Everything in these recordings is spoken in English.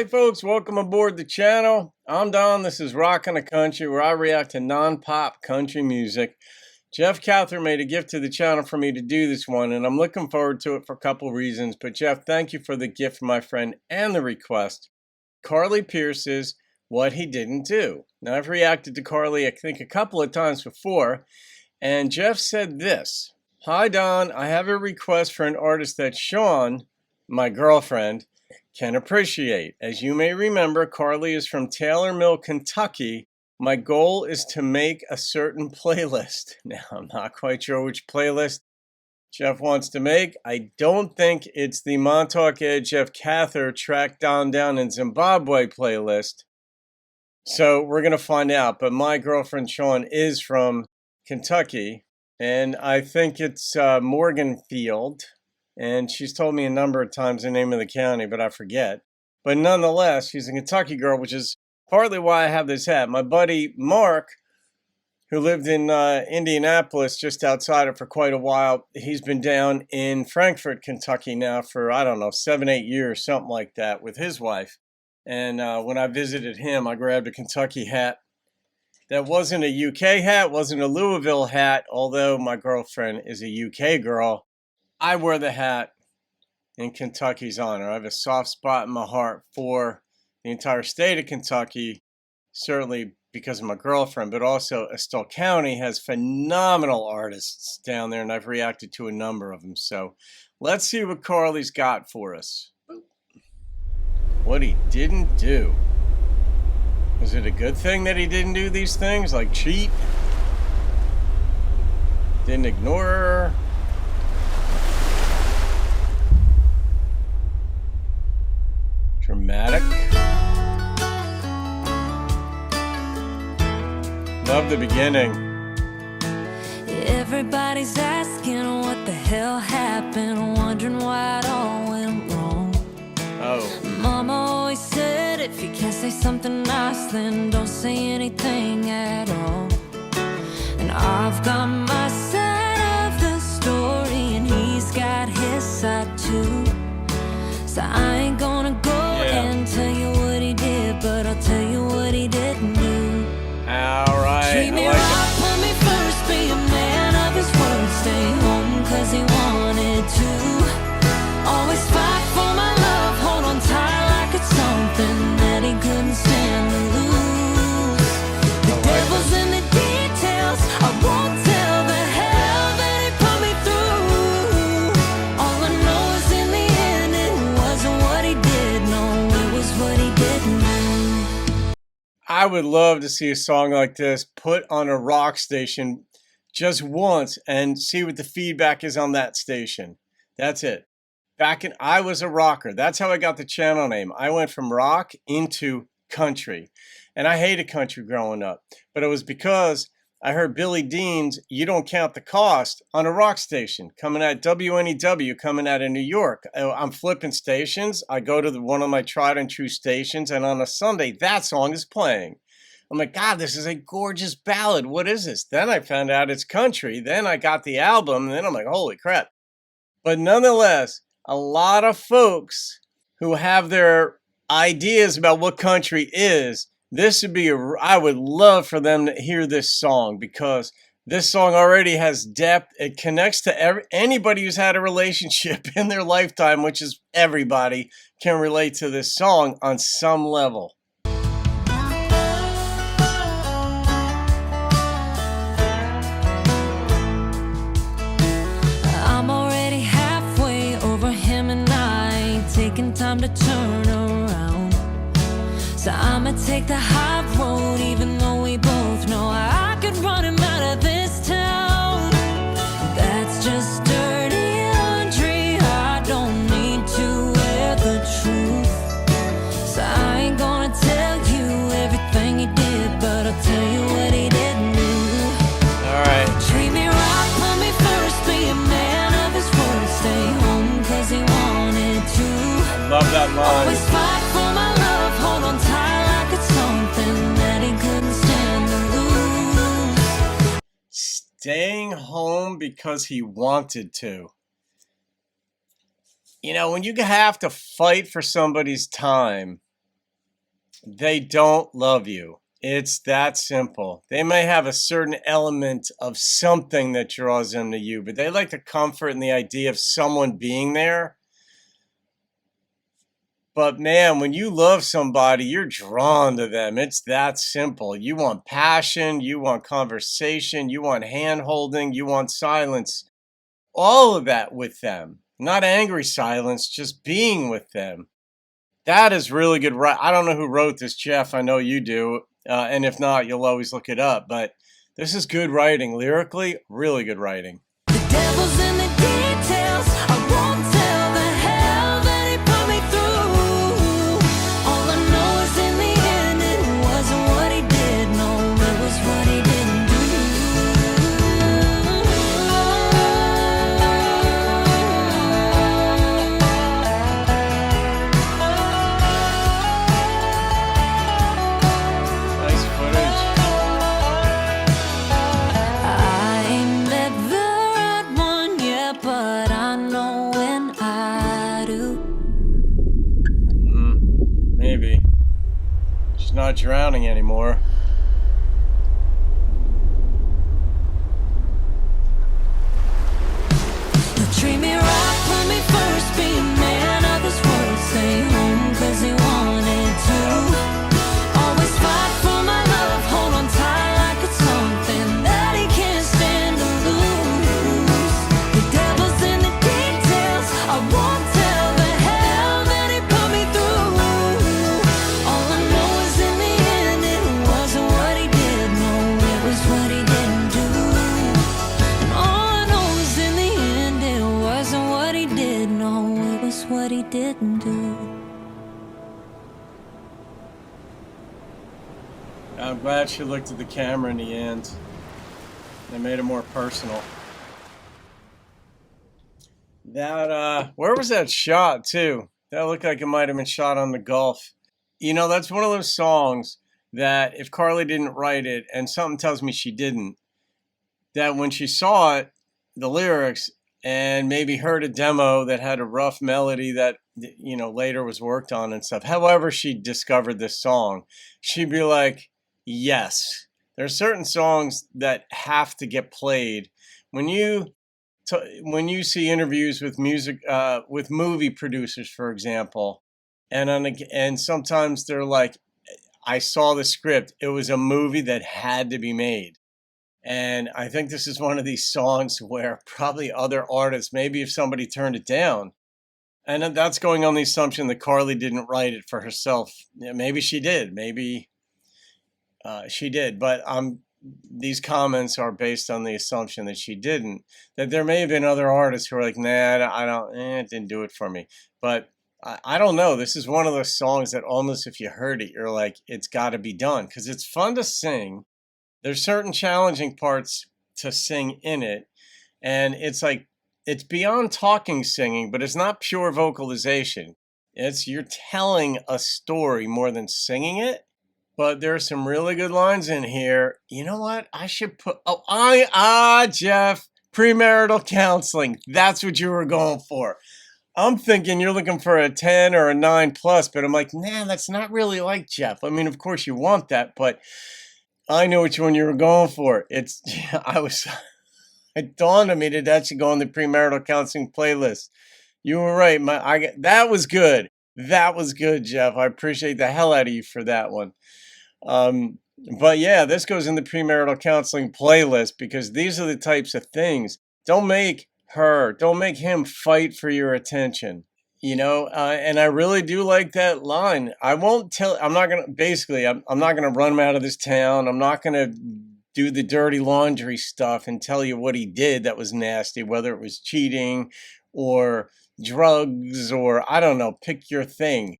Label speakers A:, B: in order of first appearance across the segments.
A: Hey folks, welcome aboard the channel. I'm Don. This is Rockin' the Country, where I react to non-pop country music. Jeff Cather made a gift to the channel for me to do this one, and I'm looking forward to it for a couple reasons. But Jeff, thank you for the gift, my friend, and the request. Carly Pearce's What He Didn't Do. Now, I've reacted to Carly, I think, a couple of times before, and Jeff said this. Hi, Don. I have a request for an artist that Sean, my girlfriend, can appreciate. As you may remember, Carly is from Taylor Mill, Kentucky. My goal is to make a certain playlist. Now, I'm not quite sure which playlist Jeff wants to make. I don't think it's the Montauk Ed Jeff Cather Track Down in Zimbabwe playlist. So we're going to find out. But my girlfriend Sean is from Kentucky, and I think it's Morganfield. And she's told me a number of times the name of the county, but I forget. But nonetheless, she's a Kentucky girl, which is partly why I have this hat. My buddy Mark, who lived in Indianapolis, just outside it for quite a while, he's been down in Frankfort, Kentucky now for, I don't know, 7-8 years, something like that, with his wife. And when I visited him, I grabbed a Kentucky hat. That wasn't a UK hat, wasn't a Louisville hat, although my girlfriend is a UK girl. I wear the hat in Kentucky's honor. I have a soft spot in my heart for the entire state of Kentucky, certainly because of my girlfriend, but also Estill County has phenomenal artists down there, and I've reacted to a number of them. So let's see what Carly's got for us. What he didn't do. Is it a good thing that he didn't do these things, like cheat? Didn't ignore her? Dramatic. Love the beginning.
B: Everybody's asking what the hell happened, wondering why it all went wrong.
A: Oh.
B: Mama always said if you can't say something nice, then don't say anything at all. And I've got my side of the story, and he's got his side too. So I ain't gonna go and tell you what he did, but I'll tell you what he didn't do.
A: Alright,
B: treat me right, put me first, be a man of his word, stay home cause he wanted to. Always fight for my love, hold on tight like it's something that he couldn't stand to lose. The devil's in the details, I won't tell the hell that he put me through. All I know is in the end it wasn't what he did, no, it was what he didn't do.
A: I would love to see a song like this put on a rock station just once and see what the feedback is on that station. That's it. I was a rocker. That's how I got the channel name. I went from rock into country. And I hated country growing up. But it was because I heard Billy Dean's You Don't Count the Cost on a rock station coming at WNEW, coming out of New York. I'm flipping stations. I go to one of my tried and true stations, and on a Sunday, that song is playing. I'm like, God, this is a gorgeous ballad. What is this? Then I found out it's country. Then I got the album, and then I'm like, holy crap. But nonetheless, a lot of folks who have their ideas about what country is, this would be I would love for them to hear this song, because this song already has depth. It connects to anybody who's had a relationship in their lifetime, which is everybody can relate to this song on some level.
B: I'm already halfway over him and I ain't taking time to turn around. So I'ma take the high road, even though we both know I could run him out of this town. That's just dirty laundry, I don't need to wear the truth. So I ain't gonna tell you everything he did, but I'll tell you what he didn't do.
A: Alright.
B: Treat me right, put me first, be a man of his word, stay home cause he wanted to.
A: I love that line.
B: Always fight for my love, hold on tight like it's something that he couldn't stand to lose.
A: Staying home because he wanted to. You know, when you have to fight for somebody's time, They don't love you. It's that simple. They may have a certain element of something that draws them to you, but they like the comfort and the idea of someone being there. But man, when you love somebody, you're drawn to them. It's that simple. You want passion, you want conversation, you want hand holding, you want silence. All of that with them. Not angry silence, just being with them. That is really good. I don't know who wrote this, Jeff. I know you do. And if not, you'll always look it up. But this is good writing. Lyrically, really good writing.
B: The devil's in the details. I won't tell the hell that he put me through. All I know is in the end it wasn't what he did. No, it was what he didn't do.
A: Nice footage.
B: I ain't met the right one yet, but I know when I do.
A: Maybe. She's not drowning anymore.
B: You treat me right, put me first, be a man of his word, stay home 'cause he wanted to. Always fight for my love, hold on tight like it's something that he can't stand to lose. The devil's in the details, I won't tell the hell that he put me through. All I know is in the end it wasn't what he did, no, it was what he didn't do. And all I know is in the end it wasn't what he did, no, it was what he didn't do.
A: I'm glad she looked at the camera in the end. They made it more personal. That, where was that shot, too? That looked like it might have been shot on the Gulf. You know, that's one of those songs that if Carly didn't write it, and something tells me she didn't, that when she saw it, the lyrics, and maybe heard a demo that had a rough melody that, you know, later was worked on and stuff. However she discovered this song, she'd be like, yes. There are certain songs that have to get played. When you see interviews with with movie producers, for example, and sometimes they're like, I saw the script. It was a movie that had to be made. And I think this is one of these songs where probably other artists, maybe if somebody turned it down, and that's going on the assumption that Carly didn't write it for herself. Yeah, maybe she did. Maybe she did. But these comments are based on the assumption that she didn't. That there may have been other artists who are like, nah, I don't, it didn't do it for me. But I don't know. This is one of those songs that almost if you heard it, you're like, it's got to be done. Because it's fun to sing. There's certain challenging parts to sing in it. And it's like, it's beyond talking singing, but it's not pure vocalization. You're telling a story more than singing it. But there are some really good lines in here. You know what? I should put, Jeff, premarital counseling. That's what you were going for. I'm thinking you're looking for a 10 or a 9 plus, but I'm like, nah, that's not really like Jeff. I mean, of course you want that, but I know which one you were going for. It dawned on me that should go on the premarital counseling playlist. You were right. That was good. That was good, Jeff. I appreciate the hell out of you for that one. But yeah, this goes in the premarital counseling playlist because these are the types of things. Don't make him fight for your attention. You know, and I really do like that line. I'm not going to, I'm not going to run him out of this town. I'm not going to do the dirty laundry stuff and tell you what he did that was nasty, whether it was cheating or drugs or I don't know, pick your thing.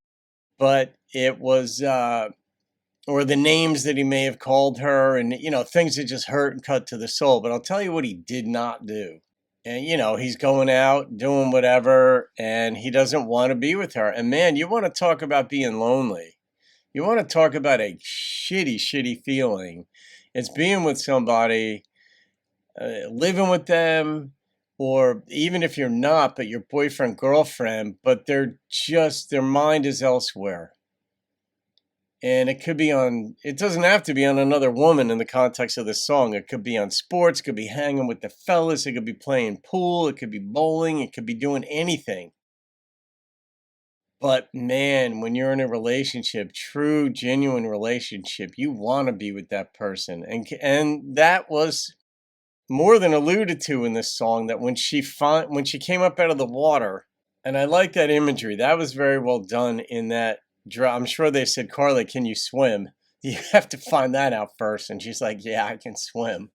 A: But it was, or the names that he may have called her and, you know, things that just hurt and cut to the soul. But I'll tell you what he did not do. And, you know, he's going out doing whatever and he doesn't want to be with her. And man, you want to talk about being lonely. You want to talk about a shitty, shitty feeling. It's being with somebody, living with them, or even if you're not, but your boyfriend, girlfriend, but their mind is elsewhere. And it could be on, it doesn't have to be on another woman in the context of this song. It could be on sports, it could be hanging with the fellas, it could be playing pool, it could be bowling, it could be doing anything. But man, when you're in a relationship, true, genuine relationship, you want to be with that person. And that was more than alluded to in this song, that when she came up out of the water, and I like that imagery. That was very well done in that I'm sure they said, Carly, can you swim? You have to find that out first. And she's like, yeah, I can swim.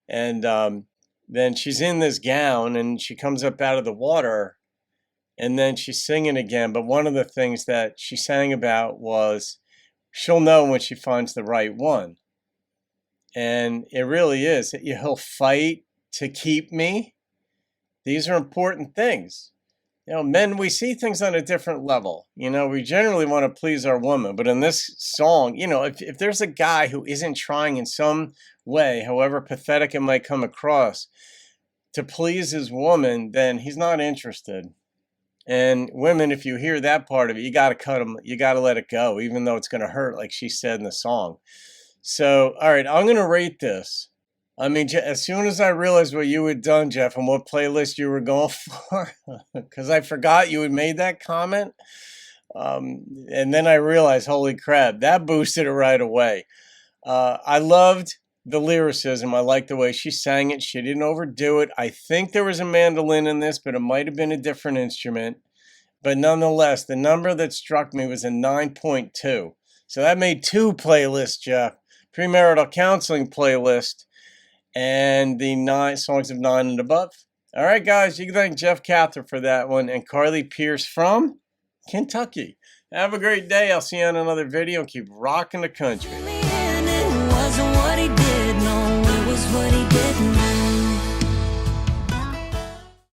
A: And then she's in this gown and she comes up out of the water and then she's singing again. But one of the things that she sang about was she'll know when she finds the right one. And it really is. He'll fight to keep me. These are important things. You know, men, we see things on a different level. You know, we generally want to please our woman. But in this song, you know, if there's a guy who isn't trying in some way, however pathetic it might come across, to please his woman, then he's not interested. And women, if you hear that part of it, you got to cut him. You got to let it go, even though it's going to hurt, like she said in the song. So, all right, I'm going to rate this. I mean, as soon as I realized what you had done, Jeff, and what playlist you were going for, because I forgot you had made that comment. And then I realized, holy crap, that boosted it right away. I loved the lyricism. I liked the way she sang it. She didn't overdo it. I think there was a mandolin in this, but it might have been a different instrument. But nonetheless, the number that struck me was a 9.2. So that made 2 playlists, Jeff. Premarital counseling playlist and the 9 songs of 9 and above. All right, guys, you can thank Jeff Cather for that one and Carly Pearce from Kentucky. Have a great day. I'll see you on another video. Keep rocking the country.
B: In the end, it wasn't what he did, no.